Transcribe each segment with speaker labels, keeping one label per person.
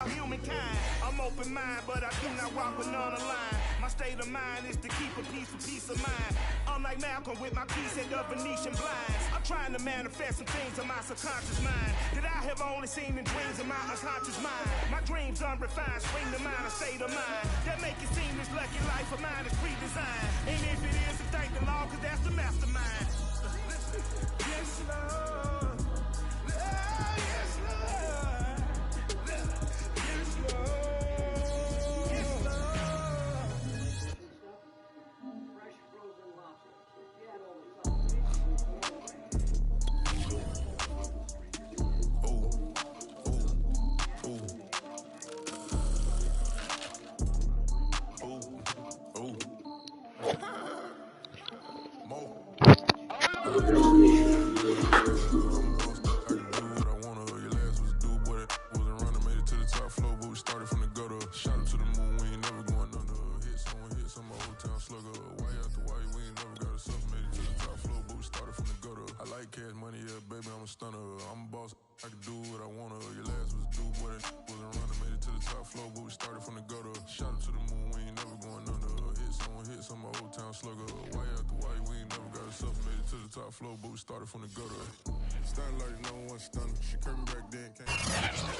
Speaker 1: Humankind, I'm open mind, but I do not walk with none aligned. My state of mind is to keep a peace of mind. Unlike Malcolm with my piece at the Venetian blinds, I'm trying to manifest some things in my subconscious mind that I have only seen in dreams in my unconscious mind. My dreams unrefined, spring to mind, a state of mind that make it seem this lucky life of mine is pre-designed. And if it is, then thank the Lord, cause that's the mastermind. Yes, Lord. Yes, Lord.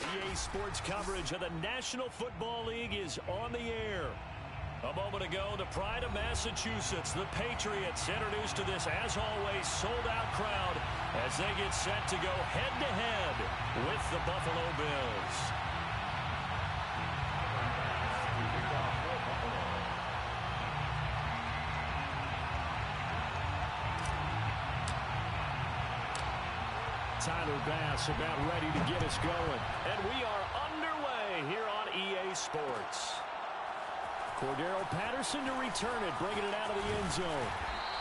Speaker 2: EA Sports coverage of the National Football League is on the air. A moment ago, the pride of Massachusetts, the Patriots, introduced to this, as always, sold-out crowd as they get set to go head-to-head with the Buffalo Bills. Tyler Bass about ready to get us going. And we are underway here on EA Sports. Cordero Patterson to return it, bringing it out of the end zone.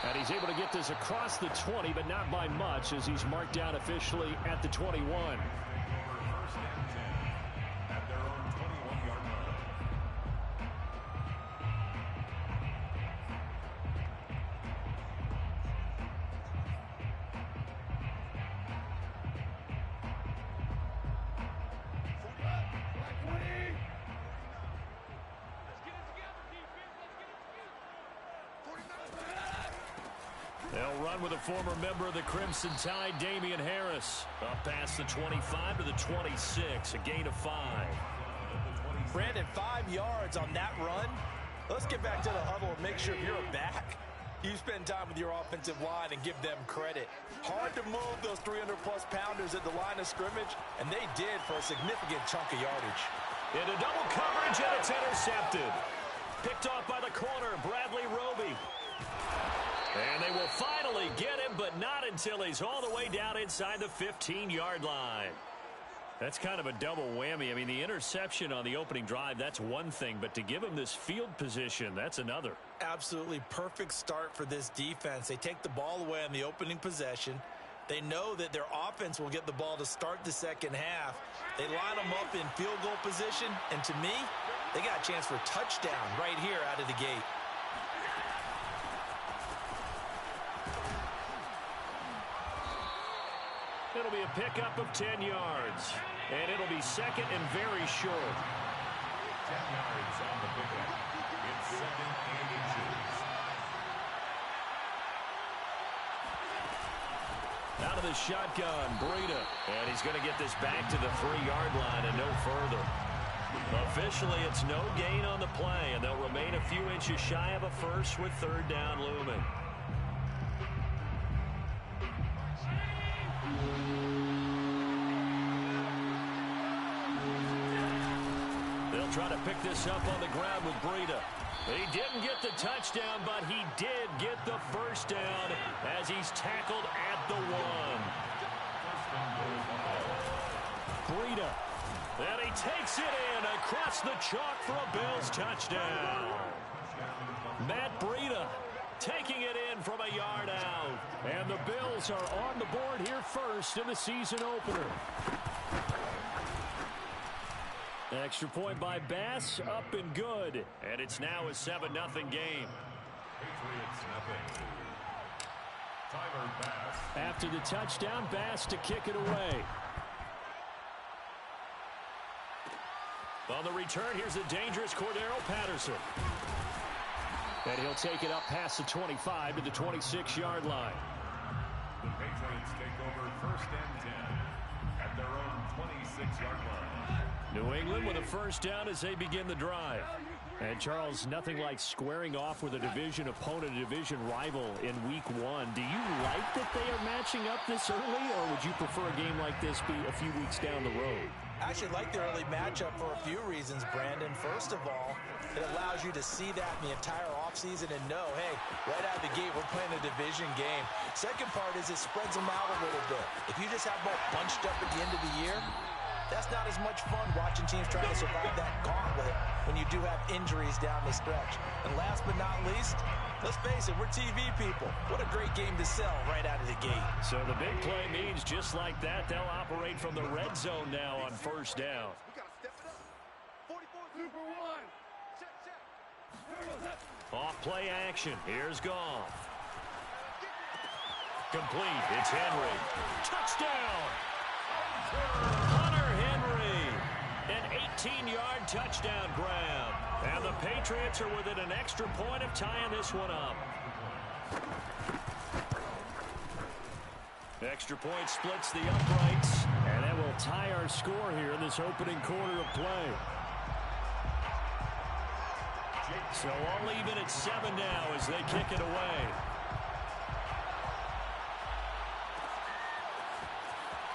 Speaker 2: And he's able to get this across the 20, but not by much, as he's marked down officially at the 21. They'll run with a former member of the Crimson Tide, Damian Harris. Up past the 25 to the 26, a gain of 5.
Speaker 3: Brandon, 5 yards on that run. Let's get back to the huddle and make sure if you're a back, you spend time with your offensive line and give them credit. Hard to move those 300-plus pounders at the line of scrimmage, and they did for a significant chunk of yardage.
Speaker 2: Into double coverage, and it's intercepted. Picked off by the corner, Bradley Roby. And they will finally get him, but not until he's all the way down inside the 15-yard line. That's kind of a double whammy. I mean, the interception on the opening drive, that's one thing, but to give him this field position, that's another.
Speaker 3: Absolutely perfect start for this defense. They take the ball away on the opening possession. They know that their offense will get the ball to start the second half. They line them up in field goal position, and to me, they got a chance for touchdown right here out of the gate.
Speaker 2: It'll be a pickup of 10 yards. And it'll be second and very short.
Speaker 4: 10 yards on the pickup. It's second and inches.
Speaker 2: Out of the shotgun, Breida. And he's going to get this back to the 3-yard line and no further. Officially, it's no gain on the play, and they'll remain a few inches shy of a first with third down looming. They'll try to pick this up on the ground with Breida. He didn't get the touchdown, but he did get the first down as he's tackled at the 1. Breida. And he takes it in across the chalk for a Bills touchdown. Matt Breida taking it in from a yard out. And the Bills are on the board here first in the season opener. Extra point by Bass, up and good. And it's now a 7-0 game.
Speaker 4: Patriots nothing. Tyler Bass.
Speaker 2: After the touchdown, Bass to kick it away. On the return, here's the dangerous Cordero Patterson. And he'll take it up past the 25 to the 26-yard line.
Speaker 4: The Patriots take over 1st and 10 at their own 26-yard line.
Speaker 2: New England with a first down as they begin the drive. And, Charles, nothing like squaring off with a division opponent, a division rival in Week 1. Do you like that they are matching up this early, or would you prefer a game like this be a few weeks down the road?
Speaker 3: I actually like the early matchup for a few reasons, Brandon. First of all, it allows you to see that in the entire offseason and know, hey, right out of the gate, we're playing a division game. Second part is it spreads them out a little bit. If you just have them all bunched up at the end of the year, that's not as much fun watching teams trying to survive that gauntlet when you do have injuries down the stretch. And last but not least, let's face it, we're TV people. What a great game to sell right out of the gate. So the big play means just like that, they'll operate from the red zone now on first down. Off play action. Here's Goff. Complete. It's Henry. Touchdown! Hunter Henry. An 18-yard touchdown grab. And the Patriots are within an extra point of tying this one up. Extra point splits the uprights. And that will tie our score here in this opening quarter of play. So all even at 7 now as they kick it away.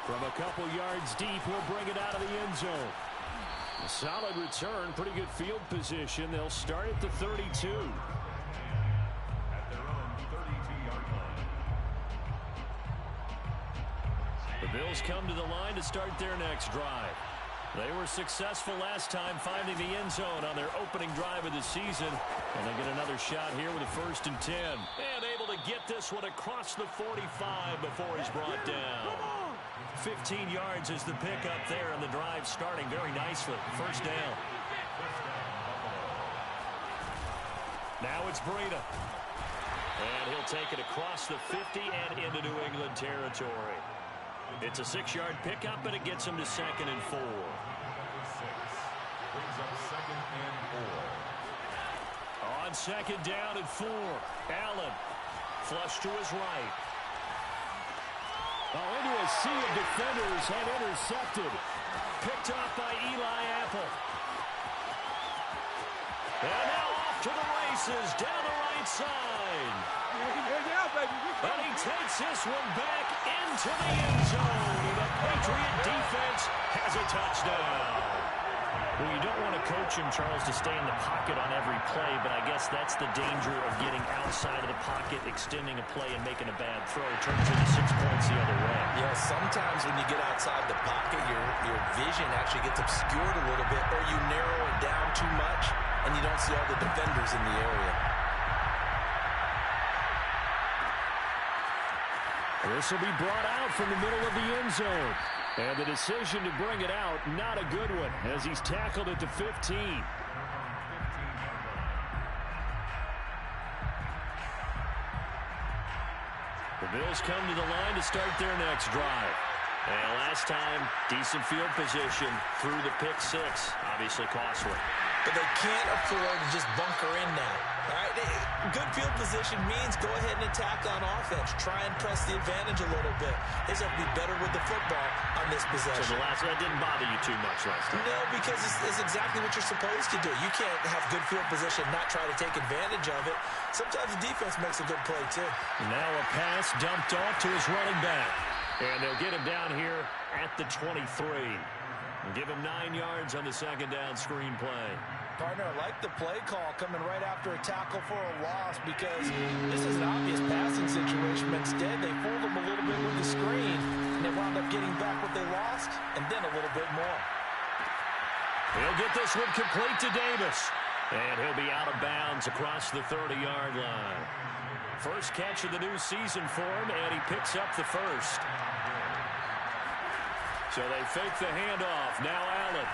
Speaker 3: From a couple yards deep, he'll bring it out of the end zone. A solid return, pretty good field position. They'll start at the 32.
Speaker 4: At their own 32-yard line.
Speaker 2: The Bills come to the line to start their next drive. They were successful last time finding the end zone on their opening drive of the season. And they get another shot here with a 1st and 10. And able to get this one across the 45 before he's brought down. 15 yards is the pickup there, and the drive starting very nicely. First down. Now it's Breida. And he'll take it across the 50 and into New England territory. It's a 6-yard pickup, and it gets him to 2nd and 4.
Speaker 4: Brings up 2nd and 4.
Speaker 2: On 2nd down and 4. Allen. Flush to his right. Into a sea of defenders and intercepted. Picked off by Eli Apple. And now off to the races down the right side. And he takes this one back into the end zone. The Patriot defense has a touchdown. Well, you don't want to coach him, Charles, to stay in the pocket on every play, but I guess that's the danger of getting outside of the pocket, extending a play, and making a bad throw. Turns into 6 points the other way.
Speaker 3: Yeah, sometimes when you get outside the pocket, your vision actually gets obscured a little bit, or you narrow it down too much, and you don't see all the defenders in the area.
Speaker 2: This will be brought out from the middle of the end zone. And the decision to bring it out, not a good one, as he's tackled at the 15. The Bills come to the line to start their next drive. And last time, decent field position through the pick 6. Obviously costly.
Speaker 3: But they can't afford to just bunker in now. All right? Good field position means go ahead and attack on offense. Try and press the advantage a little bit. They just have to be better with the football on this possession.
Speaker 2: So the last one didn't bother you too much last time?
Speaker 3: No, because it's exactly what you're supposed to do. You can't have good field position and not try to take advantage of it. Sometimes the defense makes a good play, too.
Speaker 2: Now a pass dumped off to his running back. And they'll get him down here at the 23. And give him 9 yards on the 2nd down screen play.
Speaker 3: Partner, I like the play call coming right after a tackle for a loss because this is an obvious passing situation. But instead, they fooled him a little bit with the screen, and they wound up getting back what they lost and then a little bit more.
Speaker 2: He'll get this one complete to Davis. And he'll be out of bounds across the 30-yard line. First catch of the new season for him, and he picks up the first. So they fake the handoff. Now Allen.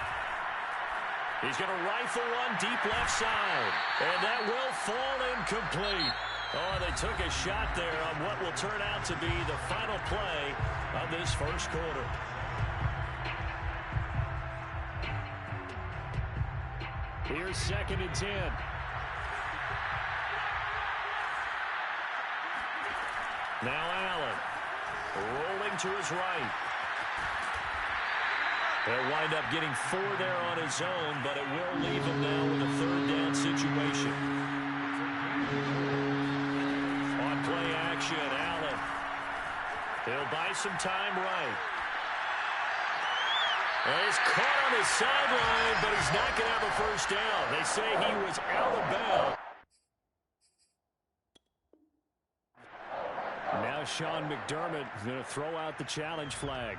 Speaker 2: He's going to rifle one deep left side. And that will fall incomplete. Oh, they took a shot there on what will turn out to be the final play of this first quarter. Here's 2nd and 10. Now Allen, rolling to his right. He'll wind up getting 4 there on his own, but it will leave him now with a 3rd down situation. On play action, Allen. He'll buy some time right. Well, he's caught on his sideline, but he's not going to have a 1st down. They say he was out of bounds. Now Sean McDermott is going to throw out the challenge flag.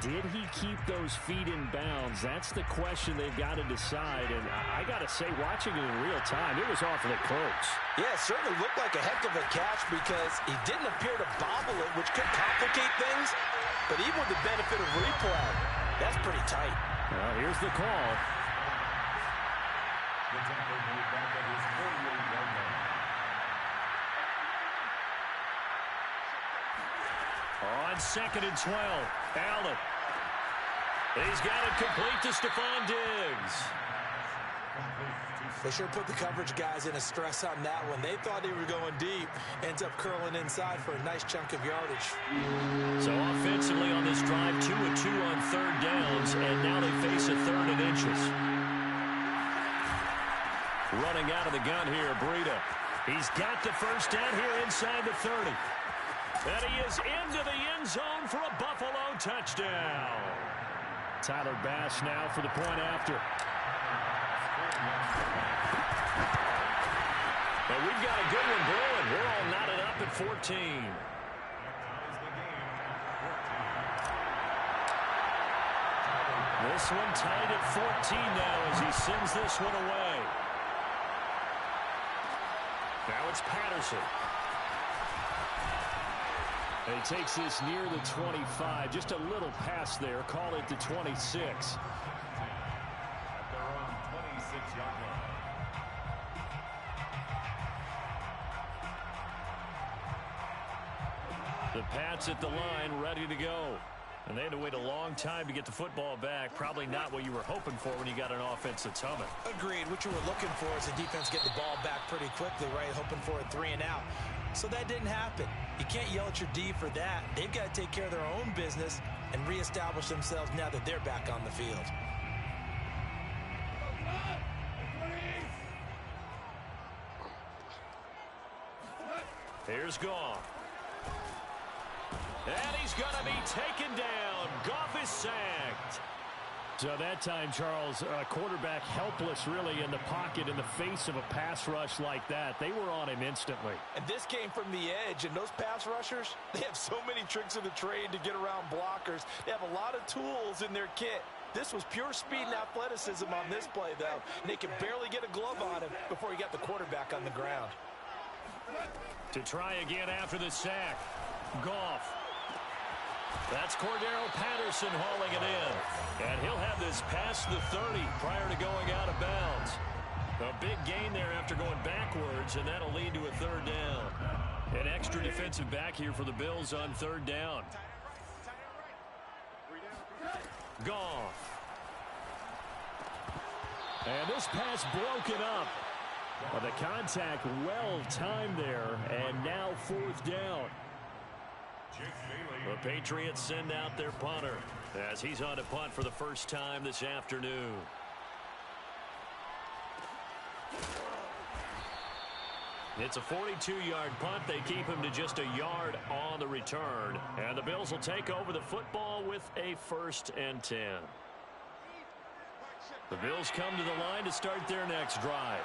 Speaker 2: Did he keep those feet in bounds? That's the question they've got to decide. And I got to say, watching it in real time, it was awfully close.
Speaker 3: Yeah, it certainly looked like a heck of a catch because he didn't appear to bobble it, which could complicate things. But even with the benefit of replay, that's pretty tight.
Speaker 2: Well, here's the call.
Speaker 4: The tackle made back at his 48-yard line.
Speaker 2: On 2nd and 12, Allen. He's got it complete to Stephon Diggs.
Speaker 3: They sure put the coverage guys in a stress on that one. They thought they were going deep. Ends up curling inside for a nice chunk of yardage.
Speaker 2: So offensively on this drive, 2 of 2 on 3rd downs, and now they face a 3rd and inches. Running out of the gun here, Breida. He's got the 1st down here inside the 30. And he is into the end zone for a Buffalo touchdown. Tyler Bass now for the point after. But we've got a good one brewing. We're all knotted up at 14. This one tied at 14 now as he sends this one away. Now it's Patterson. And he takes this near the 25. Just a little pass there. Call it the 26.
Speaker 4: At their own 26-yard line.
Speaker 2: The Pats at the line, ready to go. And they had to wait a long time to get the football back. Probably not what you were hoping for when you got an offense that's humming.
Speaker 3: Agreed. What you were looking for is the defense getting the ball back pretty quickly, right? Hoping for a 3 and out. So that didn't happen. You can't yell at your D for that. They've got to take care of their own business and reestablish themselves now that they're back on the field.
Speaker 2: Here's Goff. And he's going to be taken down. Goff is sacked. So that time, Charles, quarterback helpless really in the pocket in the face of a pass rush like that. They were on him instantly.
Speaker 3: And this came from the edge, and those pass rushers, they have so many tricks of the trade to get around blockers. They have a lot of tools in their kit. This was pure speed and athleticism on this play, though. And they could barely get a glove on him before he got the quarterback on the ground.
Speaker 2: To try again after the sack. Goff. That's Cordero Patterson hauling it in. And he'll have this past the 30 prior to going out of bounds. A big gain there after going backwards, and that'll lead to a 3rd down. An extra defensive back here for the Bills on 3rd down. Goff. And this pass broken up. Well, the contact well timed there, and now 4th down. The Patriots send out their punter as he's on to punt for the first time this afternoon. It's a 42-yard punt. They keep him to just a yard on the return. And the Bills will take over the football with a 1st and 10. The Bills come to the line to start their next drive.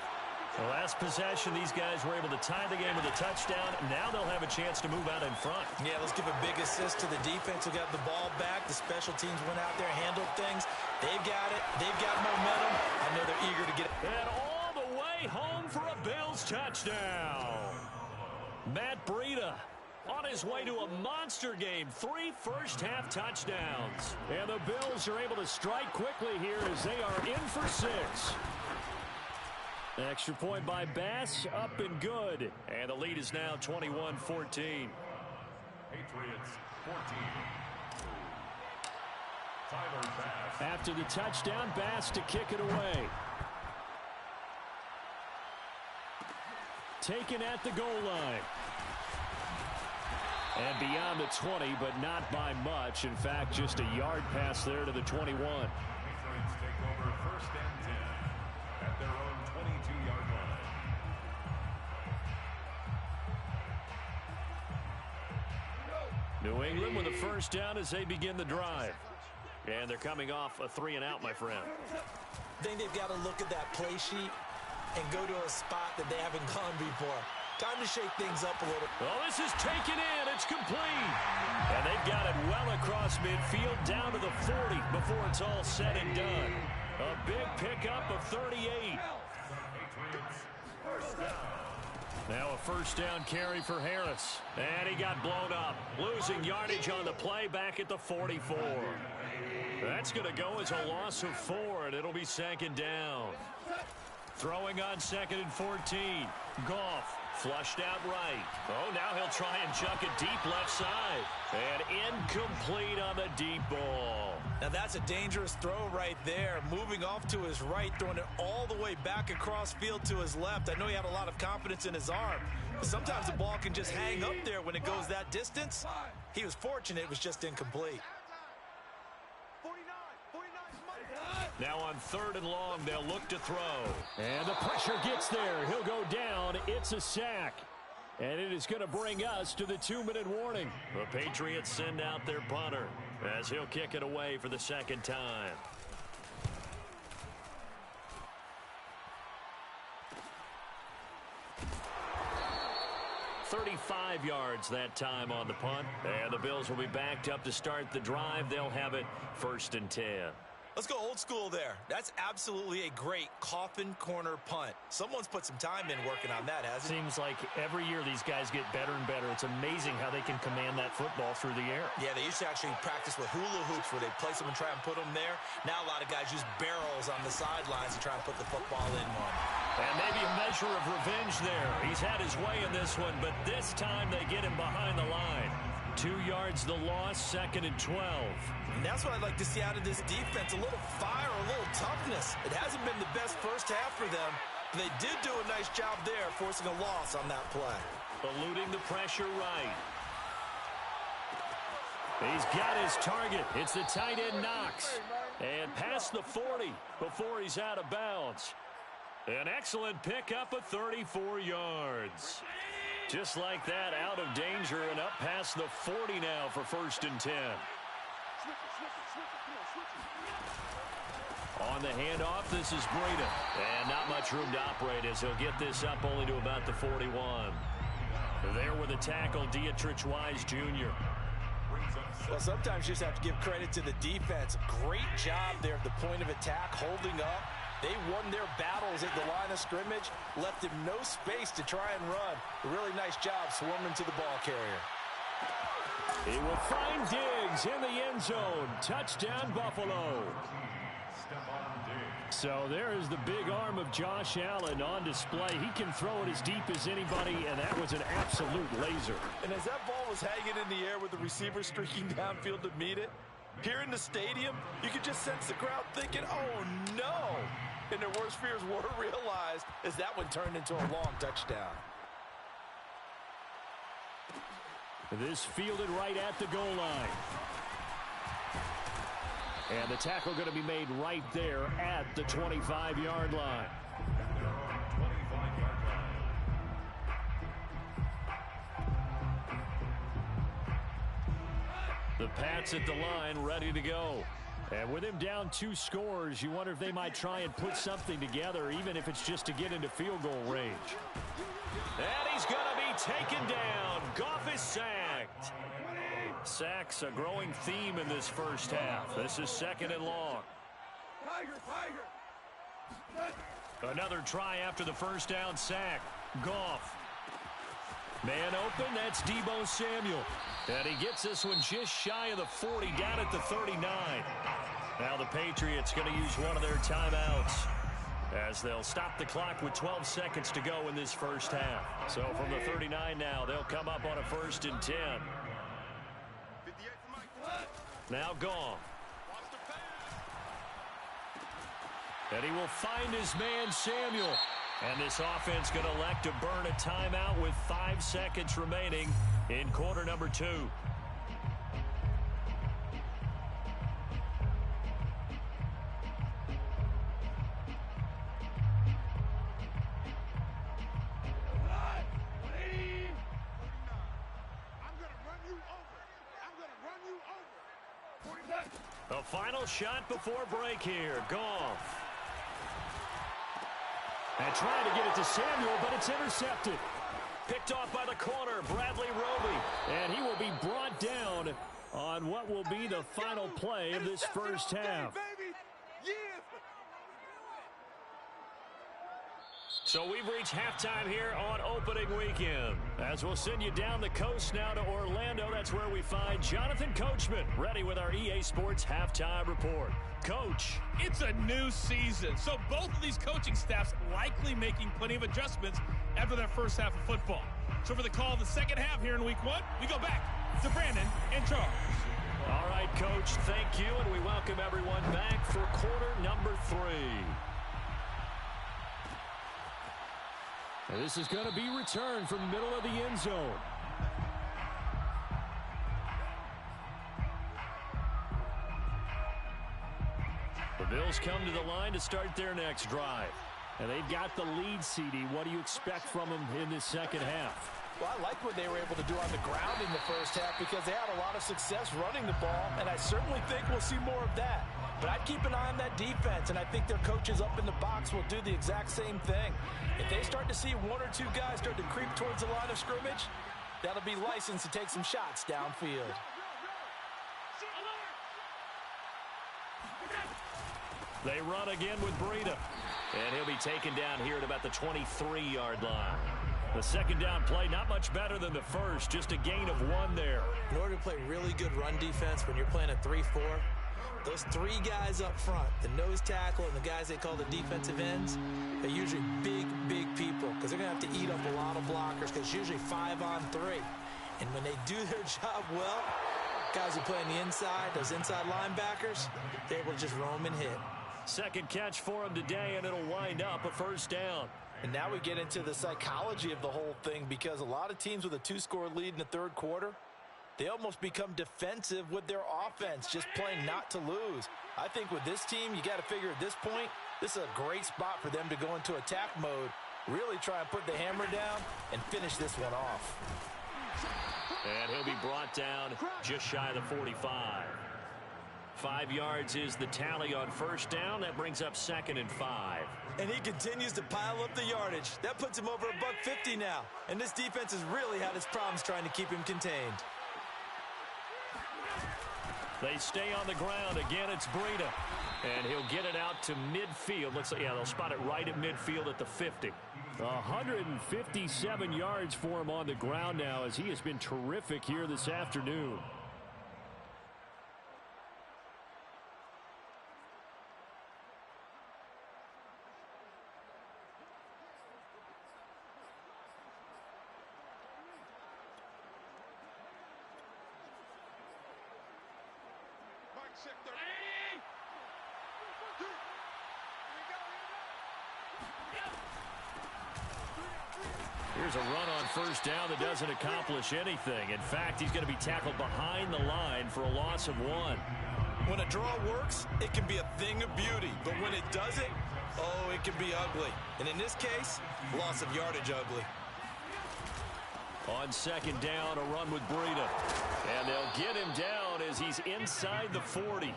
Speaker 2: The last possession, these guys were able to tie the game with a touchdown. Now they'll have a chance to move out in front. Yeah, let's give a big assist to the defense who got the ball back. The special teams went out there, handled things. They've got it. They've got momentum. I know they're eager to get it. And all the way home for a Bills touchdown. Matt Breida on his way to a monster game. 3 first-half touchdowns. And the Bills are able to strike quickly here as they are in for 6. Extra point by Bass, up and good. And the lead is now 21-14.
Speaker 4: Patriots 14. Tyler Bass.
Speaker 2: After the touchdown, Bass to kick it away. Taken at the goal line. And beyond the 20, but not by much. In fact, just a yard pass there to the 21.
Speaker 4: Patriots take over first and 10 at their own 22-yard line.
Speaker 2: New England with a first down as they begin the drive. And they're coming off a 3-and-out, my friend.
Speaker 3: I think they've got to look at that play sheet and go to a spot that they haven't gone before. Time to shake things up a little.
Speaker 2: Oh, this is taken in. It's complete. And they've got it well across midfield down to the 40 before it's all said and done. A big pickup of 38. Now a first down carry for Harris. And he got blown up. Losing yardage on the play back at the 44. That's going to go as a loss of 4, and it'll be second down. Throwing on 2nd and 14. Goff. Flushed out right. Oh, now he'll try and chuck it deep left side. And incomplete on the deep ball.
Speaker 3: Now that's a dangerous throw right there. Moving off to his right, throwing it all the way back across field to his left. I know he had a lot of confidence in his arm. But sometimes the ball can just hang up there when it goes that distance. He was fortunate it was just incomplete.
Speaker 2: Now on 3rd and long, they'll look to throw. And the pressure gets there. He'll go down. It's a sack. And it is going to bring us to the 2-minute warning. The Patriots send out their punter as he'll kick it away for the second time. "35 yards that time on the punt. And the Bills will be backed up to start the drive. They'll have it 1st and 10.
Speaker 3: Let's go old school there. That's absolutely a great coffin corner punt. Someone's put some time in working on that, hasn't it?
Speaker 5: Seems like every year these guys get better and better. It's amazing how they can command that football through the air.
Speaker 3: Yeah, they used to actually practice with hula hoops where they place them and try and put them there. Now a lot of guys use barrels on the sidelines to try and put the football in one.
Speaker 2: And maybe a measure of revenge there. He's had his way in this one, but this time they get him behind the line. 2 yards the loss, 2nd and 12.
Speaker 3: And that's what I'd like to see out of this defense. A little fire, a little toughness. It hasn't been the best first half for them, but they did do a nice job there, forcing a loss on that play.
Speaker 2: Eluding the pressure right. He's got his target. It's the tight end Knox. And past the 40 before he's out of bounds. An excellent pickup of 34 yards. Just like that, out of danger and up past the 40 now for 1st and 10. On the handoff, this is Breida. And not much room to operate as he'll get this up only to about the 41. There with the tackle, Dietrich Wise Jr.
Speaker 3: Well, sometimes you just have to give credit to the defense. Great job there at the point of attack, holding up. They won their battles at the line of scrimmage, left him no space to try and run. A really nice job swarming to the ball carrier.
Speaker 2: He will find Diggs in the end zone. Touchdown, Buffalo. So there is the big arm of Josh Allen on display. He can throw it as deep as anybody, and that was an absolute laser.
Speaker 3: And as that ball was hanging in the air with the receiver streaking downfield to meet it, here in the stadium, you could just sense the crowd thinking, oh, no. And their worst fears were realized as that one turned into a long touchdown.
Speaker 2: This fielded right at the goal line. And the tackle going to be made right there at the 25-yard line. The Pats at the line, ready to go. And with him down 2 scores, you wonder if they might try and put something together, even if it's just to get into field goal range. And he's going to be taken down. Goff is sacked. Sacks a growing theme in this first half. This is 2nd and long. Another try after the first down sack. Goff. Man open, that's Deebo Samuel. And he gets this one just shy of the 40, down at the 39. Now the Patriots going to use one of their timeouts as they'll stop the clock with 12 seconds to go in this first half. So from the 39 now, they'll come up on a 1st and 10. Now Goff. And he will find his man, Samuel. And this offense going to elect to burn a timeout with 5 seconds remaining in quarter number 2. The final shot before break here. Goff. And trying to get it to Samuel, but it's intercepted. Picked off by the corner, Bradley Roby. And he will be brought down on what will be the final play of this first half. So we've reached halftime here on opening weekend. As we'll send you down the coast now to Orlando, that's where we find Jonathan Coachman, ready with our EA Sports Halftime Report. Coach.
Speaker 6: It's a new season, so both of these coaching staffs likely making plenty of adjustments after that first half of football. So for the call of the second half here in week 1, we go back to Brandon and Charles.
Speaker 2: All right, Coach, thank you, and we welcome everyone back for quarter number 3.
Speaker 5: And this is going to be returned from the middle of the end zone. The Bills come to the line to start their next drive. And they've got the lead, CD. What do you expect from them in this second half?
Speaker 3: Well, I like what they were able to do on the ground in the first half because they had a lot of success running the ball, and I certainly think we'll see more of that. But I'd keep an eye on that defense, and I think their coaches up in the box will do the exact same thing. If they start to see 1 or 2 guys start to creep towards the line of scrimmage, that'll be licensed to take some shots downfield.
Speaker 2: They run again with Breida. And he'll be taken down here at about the 23-yard line. The second down play, not much better than the first, just a gain of 1 there.
Speaker 7: In order to play really good run defense when you're playing a 3-4, those 3 guys up front, the nose tackle and the guys they call the defensive ends, they're usually big, big people because they're going to have to eat up a lot of blockers because it's usually 5 on 3. And when they do their job well, guys who play on the inside, those inside linebackers, they're able to just roam and hit.
Speaker 2: Second catch for him today, and it'll wind up a first down.
Speaker 3: And now we get into the psychology of the whole thing because a lot of teams with a 2-score lead in the third quarter, they almost become defensive with their offense, just playing not to lose. I think with this team, you got to figure at this point, this is a great spot for them to go into attack mode, really try and put the hammer down and finish this one off.
Speaker 2: And he'll be brought down just shy of the 45. 5 yards is the tally on first down. That brings up 2nd and 5.
Speaker 7: And he continues to pile up the yardage. That puts him over $150 now. And this defense has really had its problems trying to keep him contained.
Speaker 2: They stay on the ground. Again, it's Breida. And he'll get it out to midfield. Looks like, yeah, they'll spot it right at midfield at the 50.
Speaker 5: 157 yards for him on the ground now as he has been terrific here this afternoon. Here's a run on first down that doesn't accomplish anything. In fact, he's going to be tackled behind the line for a loss of 1.
Speaker 7: When a draw works, it can be a thing of beauty. But when it doesn't, oh, it can be ugly. And in this case, loss of yardage ugly.
Speaker 2: On second down, a run with Breida. And they'll get him down as he's inside the 40.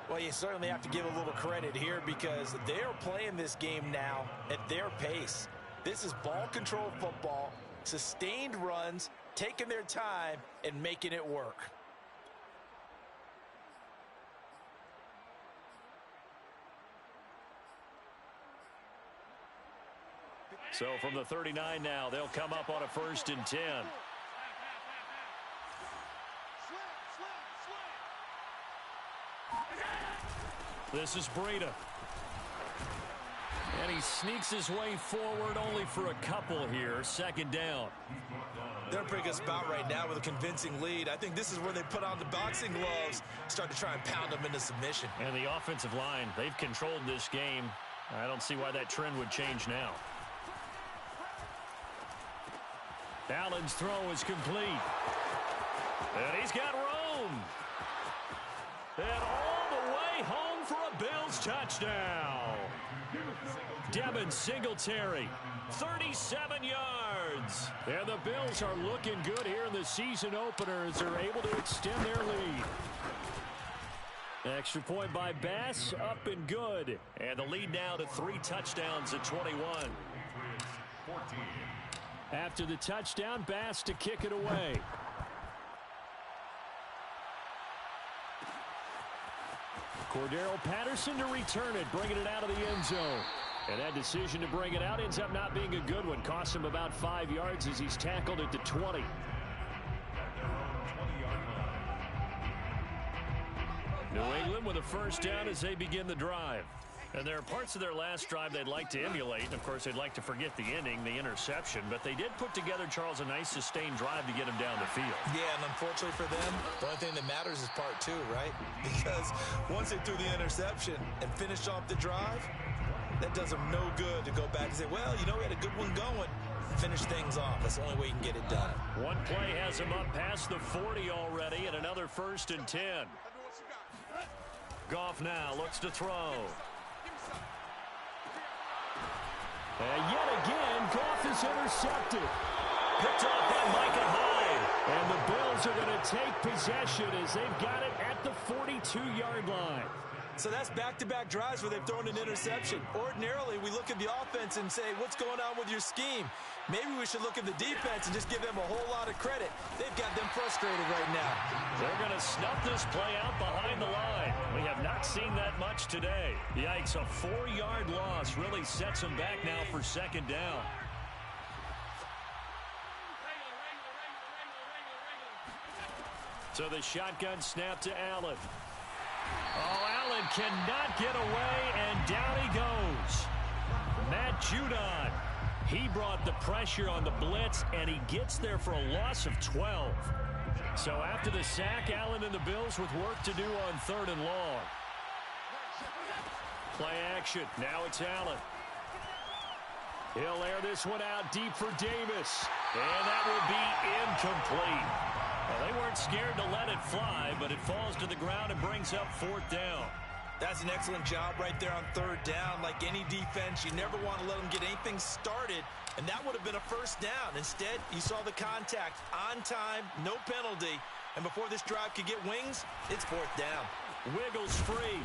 Speaker 3: Well, you certainly have to give a little credit here because they're playing this game now at their pace. This is ball control football, sustained runs, taking their time, and making it work.
Speaker 2: So from the 39 now, they'll come up on a 1st and 10. This is Breida. And
Speaker 5: And he sneaks his way forward only for a couple here. Second down.
Speaker 7: They're in a pretty good spot right now with a convincing lead. I think this is where they put on the boxing gloves, start to try and pound them into submission.
Speaker 5: And the offensive line, they've controlled this game. I don't see why that trend would change now. Allen's throw is complete. And he's got room. And all the way home for a Bills touchdown. Devin Singletary, 37 yards. And the Bills are looking good here in the season opener as they're able to extend their lead. Extra point by Bass, up and good. And the lead now to 3 touchdowns at 21. After the touchdown, Bass to kick it away. Cordero Patterson to return it, bringing it out of the end zone. And that decision to bring it out ends up not being a good one. Costs him about 5 yards as he's tackled at the 20. New England with a first down as they begin the drive. And there are parts of their last drive they'd like to emulate. And, of course, they'd like to forget the ending, the interception. But they did put together, Charles, a nice sustained drive to get him down the field.
Speaker 7: Yeah, and unfortunately for them, the only thing that matters is part 2, right? Because once they threw the interception and finished off the drive, that does them no good to go back and say, well, you know, we had a good one going. Finish things off. That's the only way you can get it done.
Speaker 5: One play has him up past the 40 already, and another 1st and 10. Goff now looks to throw. And yet again, Goff is intercepted. Picked off by Micah Hyde. And the Bills are going to take possession as they've got it at the 42-yard line.
Speaker 7: So that's back-to-back drives where they've thrown an interception. Ordinarily, we look at the offense and say, what's going on with your scheme? Maybe we should look at the defense and just give them a whole lot of credit. They've got them frustrated right now.
Speaker 5: They're going to snuff this play out behind the line. We have not seen that much today. Yikes, a 4-yard loss really sets them back now for second down. So the shotgun snap to Allen. Oh, Allen cannot get away, and down he goes. Matt Judon. He brought the pressure on the blitz, and he gets there for a loss of 12. So after the sack, Allen and the Bills with work to do on 3rd and long. Play action. Now it's Allen. He'll air this one out deep for Davis. And that will be incomplete. Well, they weren't scared to let it fly, but it falls to the ground and brings up 4th down.
Speaker 7: That's an excellent job right there on 3rd down. Like any defense, you never want to let them get anything started, and that would have been a 1st down. Instead, you saw the contact on time, no penalty, and before this drive could get wings, it's 4th down.
Speaker 5: Wiggles free.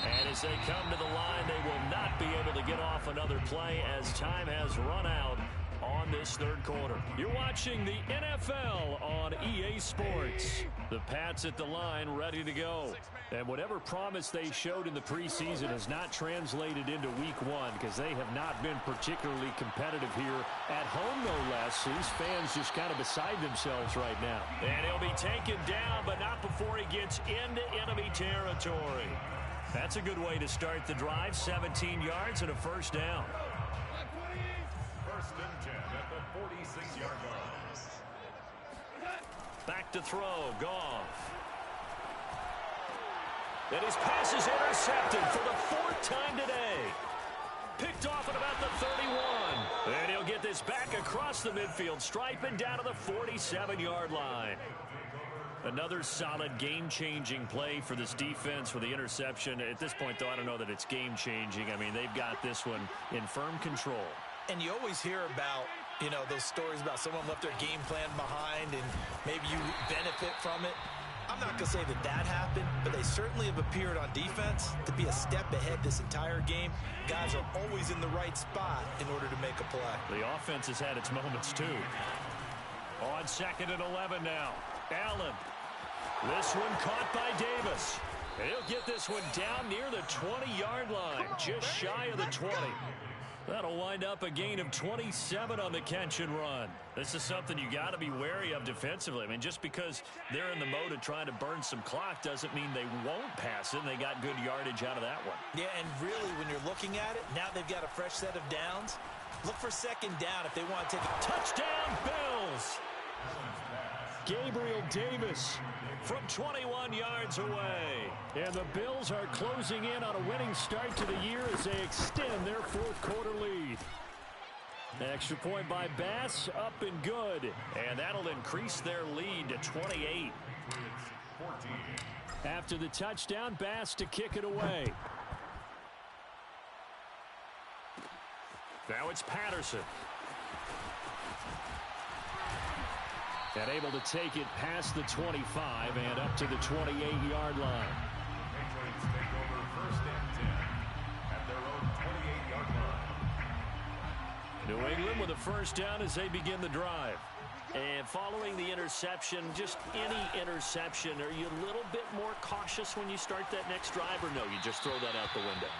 Speaker 5: And as they come to the line, they will not be able to get off another play as time has run out on this 3rd quarter. You're watching the NFL on EA Sports. The Pats at the line ready to go. And whatever promise they showed in the preseason has not translated into week 1 because they have not been particularly competitive here at home, no less. These fans just kind of beside themselves right now. And he'll be taken down, but not before he gets into enemy territory. That's a good way to start the drive. 17 yards and a 1st down.
Speaker 4: 1st and 10 at the 46-yard line.
Speaker 5: Back to throw, Goff. And his pass is intercepted for the 4th time today. Picked off at about the 31. And he'll get this back across the midfield stripe and down to the 47-yard line. Another solid game-changing play for this defense with the interception. At this point, though, I don't know that it's game-changing. I mean, they've got this one in firm control.
Speaker 7: And you always hear about, you know, those stories about someone left their game plan behind and maybe you benefit from it. I'm not going to say that that happened, but they certainly have appeared on defense to be a step ahead this entire game. Guys are always in the right spot in order to make a play.
Speaker 5: The offense has had its moments, too. On 2nd and 11 now. Allen. This one caught by Davis. And he'll get this one down near the 20-yard line, just shy of the 20. That'll wind up a gain of 27 on the catch and run. This is something you got to be wary of defensively. I mean, just because they're in the mode of trying to burn some clock doesn't mean they won't pass it. And they got good yardage out of that one.
Speaker 7: Yeah, and really, when you're looking at it, now they've got a fresh set of downs. Look for second down if they want to take a
Speaker 5: touchdown, Bills. Gabriel Davis from 21 yards away. And the Bills are closing in on a winning start to the year as they extend their fourth quarter lead. Extra point by Bass, up and good. And that'll increase their lead to 28. After the touchdown, Bass to kick it away. Now it's Patterson. And able to take it past the 25 and up to the 28-yard line.
Speaker 4: Patriots take over first and 10 at their own 28-yard line.
Speaker 5: New England with a first down as they begin the drive. And following the interception, just any interception, are you a little bit more cautious when you start that next drive, or no, you just throw that out the window?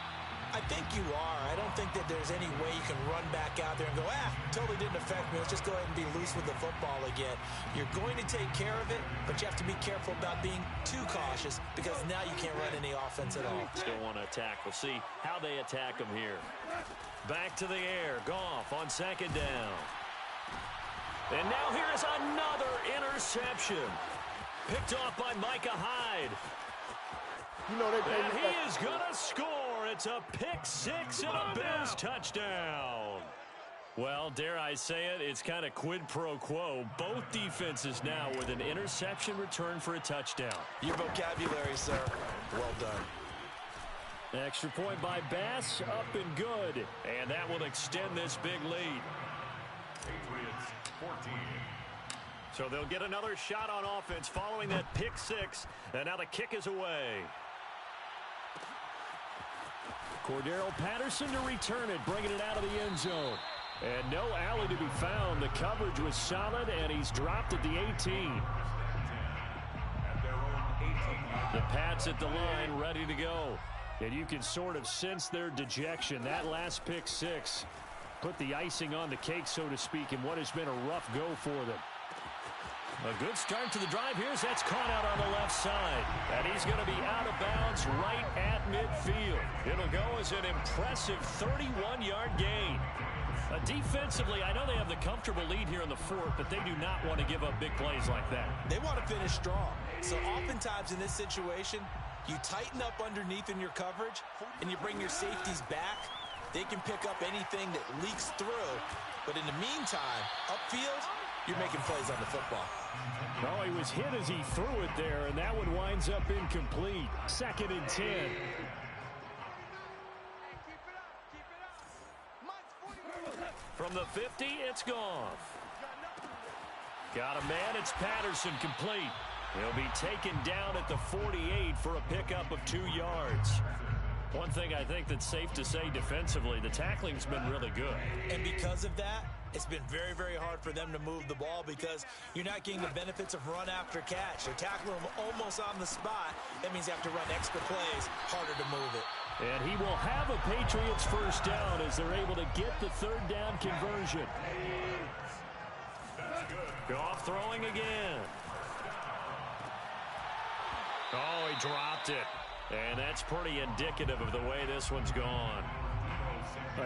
Speaker 7: I think you are. I don't think that there's any way you can run back out there and go, totally didn't affect me. Let's just go ahead and be loose with the football again. You're going to take care of it, but you have to be careful about being too cautious because now you can't run any offense at all.
Speaker 5: Still want to attack. We'll see how they attack them here. Back to the air. Goff on second down. And now here is another interception. Picked off by Micah Hyde.
Speaker 8: You know
Speaker 5: and he is going to score. It's a pick-6 and a Bills touchdown. Well, dare I say it, it's kind of quid pro quo. Both defenses now with an interception return for a touchdown.
Speaker 7: Your vocabulary, sir. Well done.
Speaker 5: Extra point by Bass, up and good. And that will extend this big lead.
Speaker 4: Patriots 14.
Speaker 5: So they'll get another shot on offense following that pick-6. And now the kick is away. Cordero Patterson to return it, bringing it out of the end zone. And no alley to be found. The coverage was solid, and he's dropped at the 18. The Pats at the line, ready to go. And you can sort of sense their dejection. That last pick-6 put the icing on the cake, so to speak, in what has been a rough go for them. A good start to the drive. That's caught out on the left side. And he's going to be out of bounds right at midfield. It'll go as an impressive 31-yard gain. Defensively, I know they have the comfortable lead here in the fourth, but they do not want to give up big plays like that.
Speaker 7: They want to finish strong. So oftentimes in this situation, you tighten up underneath in your coverage, and you bring your safeties back. They can pick up anything that leaks through. But in the meantime, upfield, you're making plays on the football.
Speaker 5: No, he was hit as he threw it there, and that one winds up incomplete. 2nd and 10. From the 50, it's Goff. Got a man, it's Patterson, complete. He'll be taken down at the 48 for a pickup of 2 yards. One thing I think that's safe to say defensively, the tackling's been really good.
Speaker 7: And because of that, it's been very, very hard for them to move the ball because you're not getting the benefits of run after catch. They're tackling them almost on the spot. That means they have to run extra plays, harder to move it.
Speaker 5: And he will have a Patriots first down as they're able to get the 3rd down conversion. Goff throwing again. Oh, he dropped it. And that's pretty indicative of the way this one's gone.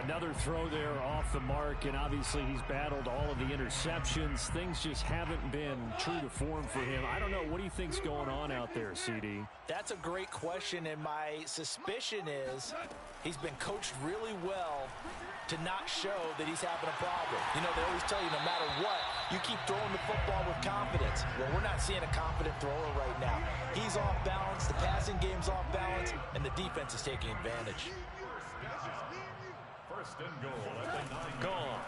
Speaker 5: Another throw there off the mark, and obviously he's battled all of the interceptions. Things just haven't been true to form for him. I don't know. What do you think's going on out there, CD?
Speaker 7: That's a great question, and my suspicion is he's been coached really well to not show that he's having a problem. You know, they always tell you no matter what, you keep throwing the football with confidence. Well, we're not seeing a confident thrower right now. He's off balance, the passing game's off balance, and the defense is taking advantage.
Speaker 4: First and goal at the 9.
Speaker 5: Gone.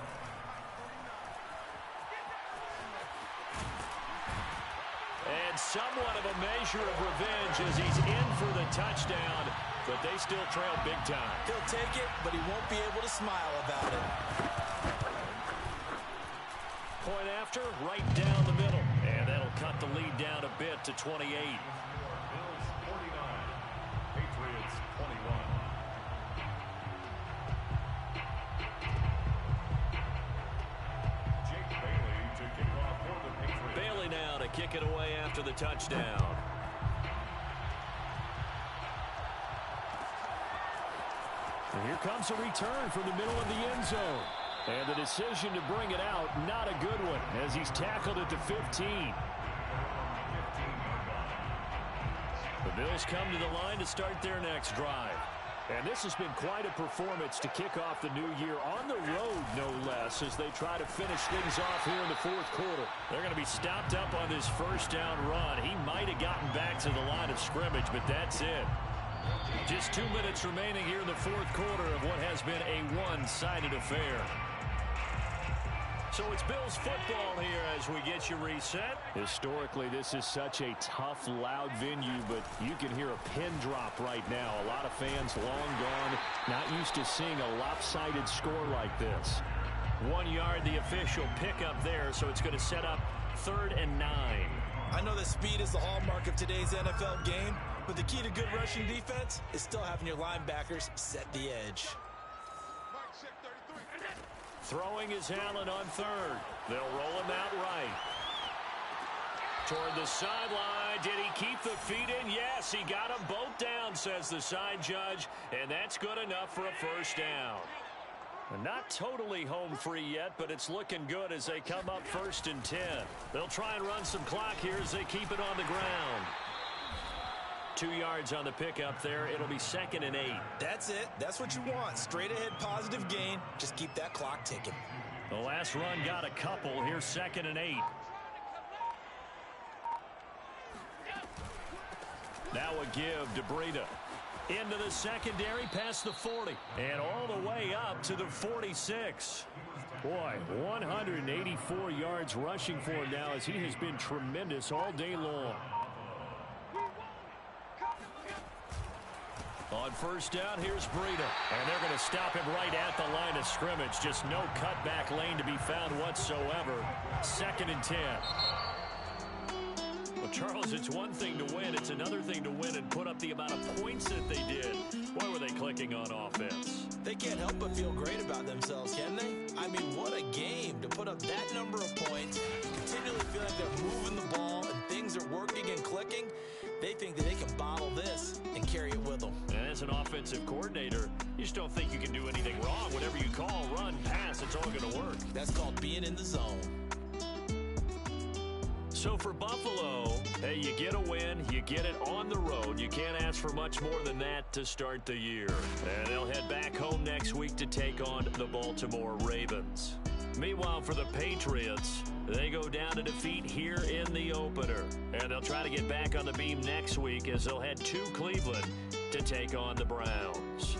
Speaker 5: And somewhat of a measure of revenge as he's in for the touchdown, but they still trail big time.
Speaker 7: He'll take it, but he won't be able to smile about it.
Speaker 5: Point after, right down the middle. And that'll cut the lead down a bit to 28.
Speaker 4: Bills 49, Patriots 21.
Speaker 2: kick it away after the touchdown.
Speaker 5: And here comes a return from the middle of the end zone. And the decision to bring it out, not a good one, as he's tackled at the 15. The Bills come to the line to start their next drive. And this has been quite a performance to kick off the new year on the road, no less, as they try to finish things off here in the fourth quarter. They're going to be stopped up on this first down run. He might have gotten back to the line of scrimmage, but that's it. Just 2 minutes remaining here in the fourth quarter of what has been a one-sided affair. So it's Bills football here as we get you reset. Historically, this is such a tough, loud venue, but you can hear a pin drop right now. A lot of fans long gone, not used to seeing a lopsided score like this. 1 yard, the official pickup there, so it's going to set up 3rd and 9.
Speaker 7: I know that speed is the hallmark of today's NFL game, but the key to good rushing defense is still having your linebackers set the edge.
Speaker 5: Throwing is Allen on 3rd. They'll roll him out right. Toward the sideline. Did he keep the feet in? Yes, he got them both down, says the side judge. And that's good enough for a first down. Not totally home free yet, but it's looking good as they come up 1st and 10. They'll try and run some clock here as they keep it on the ground. 2 yards on the pickup there. It'll be 2nd and 8.
Speaker 7: That's it. That's what you want. Straight ahead positive gain. Just keep that clock ticking.
Speaker 5: The last run got a couple. Here's 2nd and 8. Now a give to Breida. Into the secondary past the 40. And all the way up to the 46. Boy, 184 yards rushing for him now as he has been tremendous all day long. On first down, here's Breida. And they're going to stop him right at the line of scrimmage. Just no cutback lane to be found whatsoever. 2nd and 10. Well, Charles, it's one thing to win. It's another thing to win and put up the amount of points that they did. Boy, were they clicking on offense.
Speaker 7: They can't help but feel great about themselves, can they? I mean, what a game to put up that number of points, continually feel like they're moving the ball and things are working and clicking. They think that they can bottle this and carry it with them.
Speaker 5: And as an offensive coordinator, you just don't think you can do anything wrong. Whatever you call, run, pass, it's all going to work.
Speaker 7: That's called being in the zone.
Speaker 5: So for Buffalo, hey, you get a win, you get it on the road. You can't ask for much more than that to start the year. And they'll head back home next week to take on the Baltimore Ravens. Meanwhile, for the Patriots, they go down to defeat here in the opener. And they'll try to get back on the beam next week as they'll head to Cleveland to take on the Browns.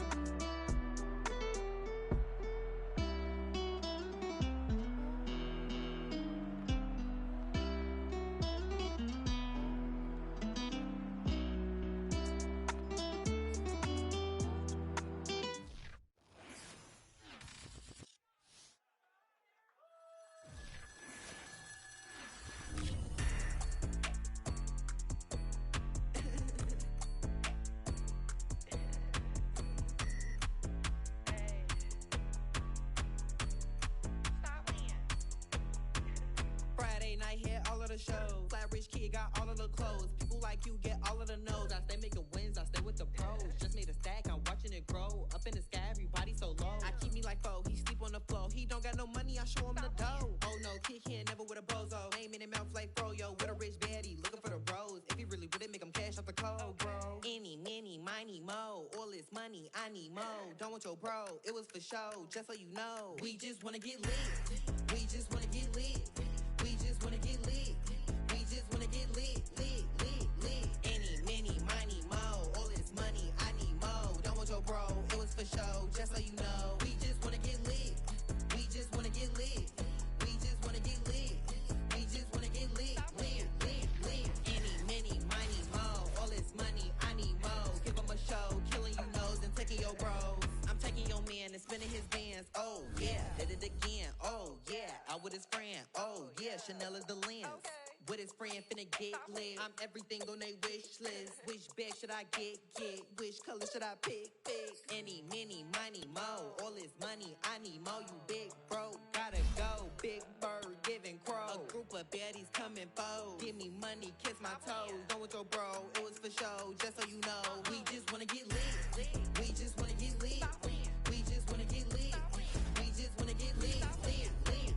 Speaker 9: Shows. Flat rich kid got all of the clothes. People like you get all of the no's. I stay making wins, I stay with the pros. Just made a stack, I'm watching it grow. Up in the sky, everybody so low. I keep me like foe, he sleep on the floor. He don't got no money, I show him the dough. Oh no, kid can't never with a bozo. Name in the mouth like froyo. With a rich baddie, looking for the bros. If he really would it make him cash off the code, bro. Any, many, miny, mo. All this money, I need mo. Don't want your bro, it was for show. Just so you know, we just wanna get lit. We just wanna get lit. We just wanna get lit. We just wanna get lit, lit, lit, lit. Any, many, miny, mo. All this money, I need mo. Don't want your bro, it was for show, just so you know. We just wanna get lit. We just wanna get lit. We just wanna get lit. We just wanna get lit, lit, lit, lit. Any, many, miny, mo. All this money, I need mo. Give him a show, killing you nose and taking your bros. I'm taking your man and spinning his bands. Oh yeah, did it again. Oh yeah, out with his friend. Oh yeah, Chanel is the lens. With his friend finna get lit. I'm everything on they wish list. Which bag should I get? Which color should I pick? Any, many, money, mo. All this money, I need mo. You big bro, gotta go. Big bird, giving crow. A group for baddies coming fold. Give me money, kiss my toes. Don't with your bro, it was for show. Just so you know, we just wanna get lit. We just wanna get lit. We just wanna get lit. We just wanna get lit. Lit.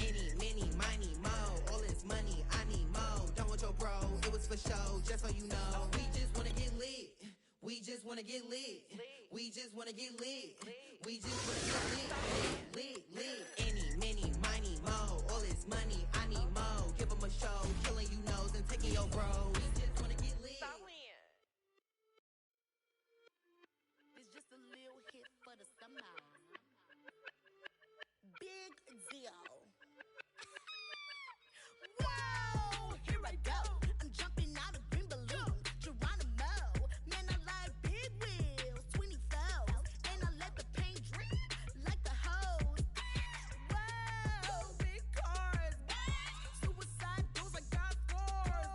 Speaker 9: Any, many, miny, mo. All this money, I need mo. Don't with your bro, it was for show. Just so you know, we just wanna get lit. We just wanna get lit. We just wanna get lit. We just wanna get lit. Any, many, miny, mo. All this money, I need mo. Give them a show, killing you nose and taking your bros. We just wanna get lit.
Speaker 10: It's just a little hit for the summer. Big deal. Whoa, here I go. I'm jumping out of green balloon. Geronimo, man, I like big wheels, 24s, and I let the paint drip like the hose. Whoa, big cars, suicide doors, I got scores.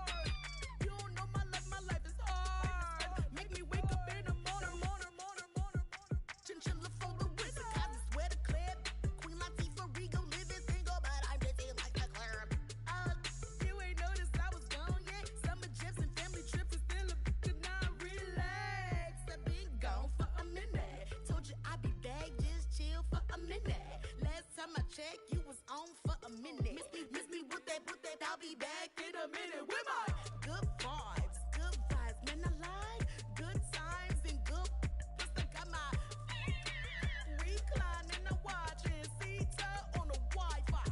Speaker 10: You don't know my life is hard. Make me wake up in the morning. Chinchilla for the wizard, cause I swear to clip. Queen Latifah, Rigo, living single, but I'm busy like a club. You ain't noticed I was gone yet. Summer trips and family trips is still a could not relax. I've been gone for a minute. Told you I'd be back, just chill for a minute. Last time I checked, you was on for a minute. Miss me with that, I'll be back in a minute. With my good vibes, man, I like good times and good. I got my recline and I'm watching Sita on the Wi-Fi.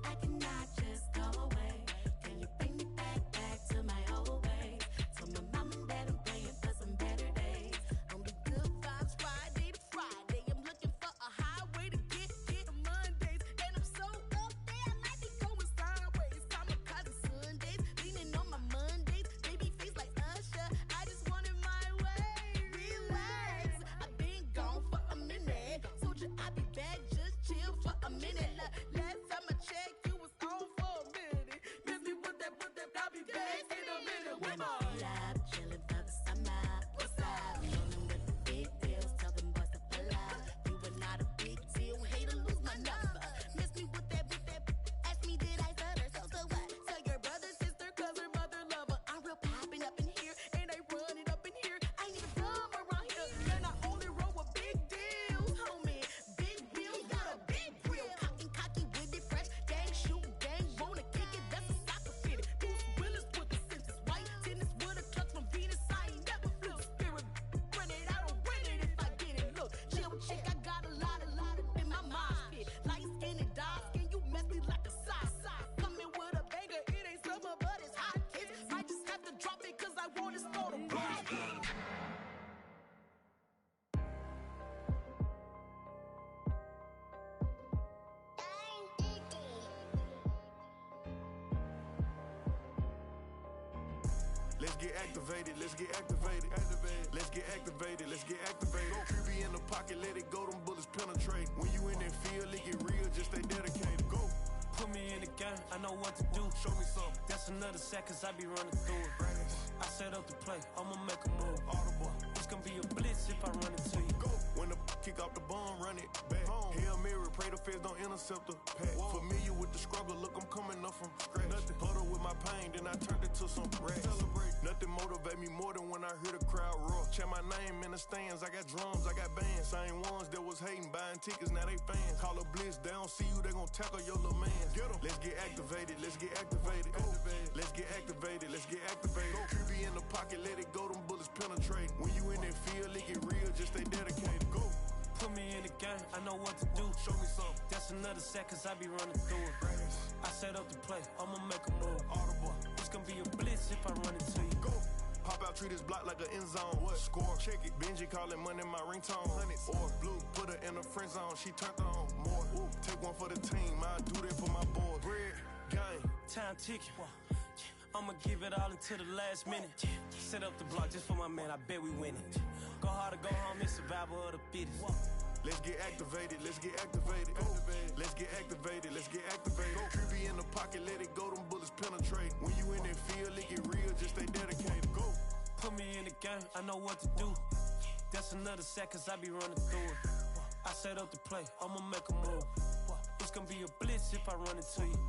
Speaker 10: I cannot just go away. Can you bring me back to my old ways? Told my mom and dad I'm praying for some better days. Only good vibes Friday to Friday. I'm looking for a highway to get to Mondays. And I'm so up there, I might be going sideways. Kamikaze Sundays, leaning on my Mondays. Baby face like Usher, I just want it my way. Relax, I've been gone for a minute. Told you I'd be back, just chill for a minute. Last time I checked, you was on for a minute. Miss me with that, I'll be back in a minute. With my love, chilling for the summer. What's up? Rolling with the big deals, tell them boys to pull up. You were not a big deal, hate to lose my number. Miss me with that, ask me did I stutter? So what? Tell your brother, sister, cousin, mother, lover. I'm real popping up in here, and I run it up in here. I ain't even from around here, and I only roll with big deals, homie. Big wheels, got a big wheel. Cocky, with it fresh. Gang shoot, gang wanna kick it, that's a soccer fitted. Bruce Willis with the senses, white tennis with a touch from Venus. I ain't never flew spirit. Run it, I don't win it if I get it. Look, chill chick, I got a lot in my mind pit. Light skin and dark skin, you mess me like a sock. Coming with a banger, it ain't summer, but it's hot, kids. Might just have to drop it, cause I want to start a block.
Speaker 8: Let's get activated, let's get activated. Let's get activated, let's get activated. Creepy in the pocket, let it go, them bullets penetrate. When you in that field, it get real, just stay dedicated. Go.
Speaker 11: Put me in the game, I know what to do.
Speaker 8: Show me something.
Speaker 11: That's another set, cause I be running through it. I set up the play, I'ma make a move.
Speaker 8: Audible.
Speaker 11: It's gonna be a blitz if I run into you.
Speaker 8: Go. When the kick off the bomb, run it back. Home. Hail Mary, pray the feds don't intercept the pack. Familiar with the struggle, look, I'm coming up from scratch. Nothing. Huddle with my pain, then I turned it to some rats. Celebrate. Nothing motivate me more than when I hear the crowd roar. Check my name in the stands, I got drums, I got bands. Same ones that was hating, buying tickets, now they fans. Call a blitz, they don't see you, they gon' tackle your little man. Get 'em. Let's get activated, let's get activated. Go. Let's get activated, let's get activated. Creepy in the pocket, let it go, them bullets penetrate. When you in that field, it get real, just stay dedicated. Go.
Speaker 11: Put me in the game, I know what to do.
Speaker 8: Show me something.
Speaker 11: That's another set, cause I be running through it. I set up the play, I'ma make a move.
Speaker 8: Audible.
Speaker 11: It's gonna be a blitz if I run into you.
Speaker 8: Go. Pop out, treat this block like an end zone. What? Score, check it. Benji calling money my ringtone. Hundreds. Or blue, put her in a friend zone. She turned on more. Ooh. Take one for the team, I do that for my boy. Bread, game.
Speaker 11: Time ticking. I'ma give it all until the last minute. Set up the block just for my man, I bet we win it. Go hard or go home, it's survival of the fittest.
Speaker 8: Let's get activated, let's get activated. Go. Let's get activated, let's get activated. Creepy in the pocket, let it go, them bullets penetrate. When you in that field, it get real, just stay dedicated. Go.
Speaker 11: Put me in the game, I know what to do. That's another set, cause I be running through it. I set up the play, I'ma make a move. It's gonna be a blitz if I run into you.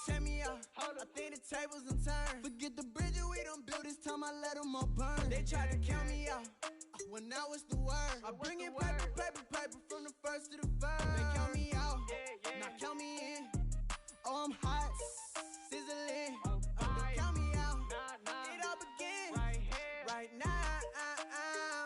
Speaker 9: check me out. I think the tables done turned. Forget the bridge we done built, this time I let them all burn. They tried to count me out, when I was the word. I bring in paper, paper, paper from the first to the third. They count me out, now count me in. Oh, I'm hot, sizzling. They count me out, it all begins right now.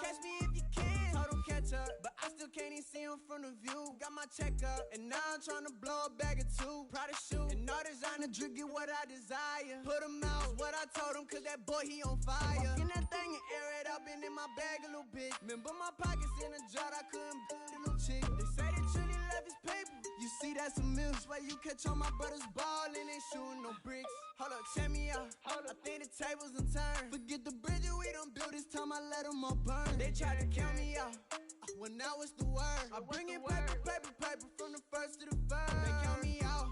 Speaker 9: Catch me if you can. Total catch up, but I still can't even see him from the view. Got my check up, and now I'm trying to blow a bag or two. Proud of shoe, and all designer drip, get what I desire. Put him out, what I told him, cause that boy, he on fire. Walk in that thing and air it up, and in my bag a little bit. Remember my pockets in a jar, I couldn't buy a little chick. They say that Trilly left his paper. You see, that's a milk. Why you catch all my brothers ball and ain't shooting no bricks. Hold up, check me out. I think the tables done turned. Forget the bridge we done built, this time I let them all burn. They tried to count me out, when I was the word. I bring in paper, paper, paper from the first to the third. They count me out,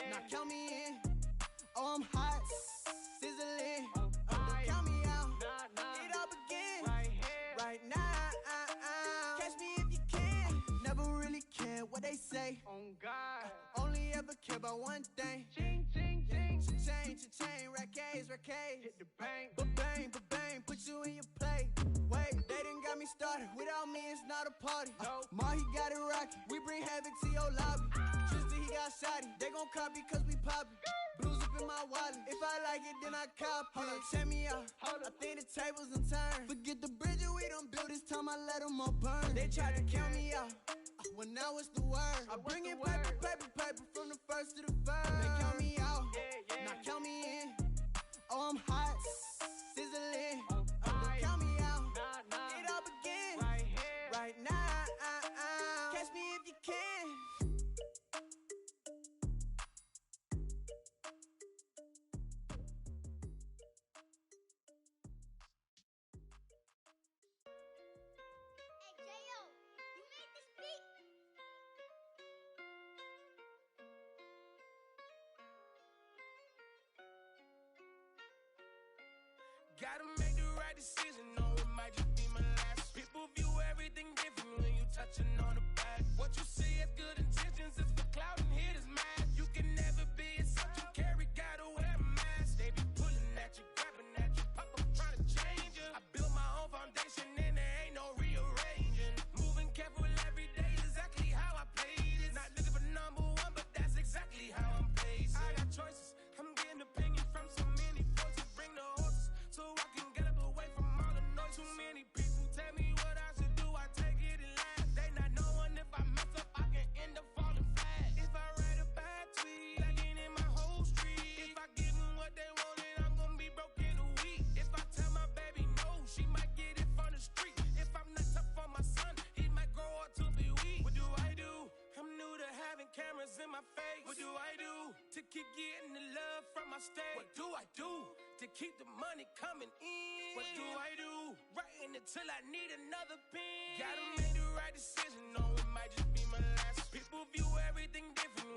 Speaker 9: now count me in. Oh, I'm hot, sizzling. They count me out, it all begins right now. Catch me if you can. Never really care what they say. On God, only ever care about one thing. Ching, ching, ching. Cha-ching, rack-A's. Hit the bank, ba-bang, put you in your play. Wait, they done got me started. Without me, it's not a party. Ma, he got it rockin'. We bring havoc to your lobby. Tristan, he got shotty. They gon' copy cause we poppin'. Blues up in my wallet. If I like it, then I cop it. Hold up, check me out. I think the tables done turned. Forget the bridge we done built, this time I let them all burn. They tried to count me out, when I was the word. I bring in paper, paper, paper from the first to the third. They count me out, now count me in. Oh, I'm hot, sizzling. They count me out, it all begins right now. Catch me if you can.
Speaker 12: Gotta make the right decision, no, it might just be my last. People view everything different when you touching on the back. What you see as good intentions is for clout and hitters mad. You can never be a subject you carry, gotta wear a mask. They be pulling at you, grabbing at you, pop up trying to change you. I built my own foundation and there ain't no rearranging. Moving careful every day, exactly how I played it. Not looking for number one, but that's exactly how I'm pacing. I got choices, I'm getting opinions from so many voices. Bring the horses so I can get up away from all the noise. Too many people tell me what I should do, I take it in line. They not knowing if I mess up, I can end up falling flat. If I write a bad tweet, lagging in my whole street. If I give them what they wanted, I'm gonna be broke in a week. If I tell my baby no, she might get it from the street. If I'm not tough for my son, he might grow up to be weak. What do I do? I'm new to having cameras in my face. What do I do to keep getting the love from my state? What do I do to keep the money coming in? What do I do? Writing until I need another pen. Gotta make the right decision, no, it might just be my last. People view everything different